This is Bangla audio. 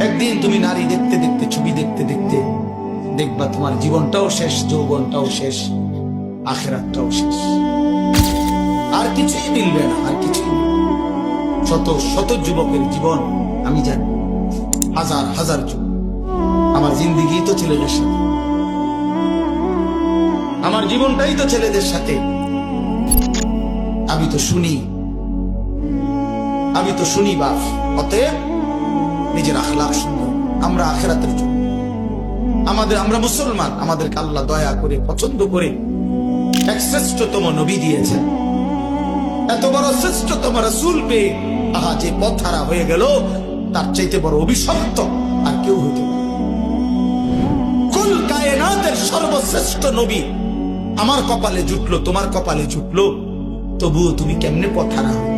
একদিন তুমি নারী দেখতে দেখতে, ছবি দেখতে দেখতে দেখবা তোমার জীবনটাও শেষ, যৌবনটাও শেষ, আখেরাতটাও শেষ, আর কিছুই মিলবে না, আর কিছুই মিলবে না। শত শত যুবকের জীবন আমি জানি, হাজার হাজার যুবক। আমার জিন্দিগি তো ছেলেদের সাথে, আমার জীবনটাই তো ছেলেদের সাথে। আমি তো শুনি বাপ। অতএব নিজের আখলাক সুন্দর, আমরা আখেরাতের জন্য, আমরা মুসলমান, আমাদেরকে আল্লাহ দয়া করে পছন্দ করে এক শ্রেষ্ঠতম নবী দিয়েছেন, এত বড় শ্রেষ্ঠতম রাসূল পেয়ে আহা যে পথ হারা হয়ে গেল, তার চাইতে বড় অভিশপ্ত আর কেউ হইতে পারে। কুল কায়নাতের সর্বশ্রেষ্ঠ নবী আমার কপালে জুটলো, তোমার কপালে জুটলো, তবুও তুমি কেমনে পথ হারা হলে?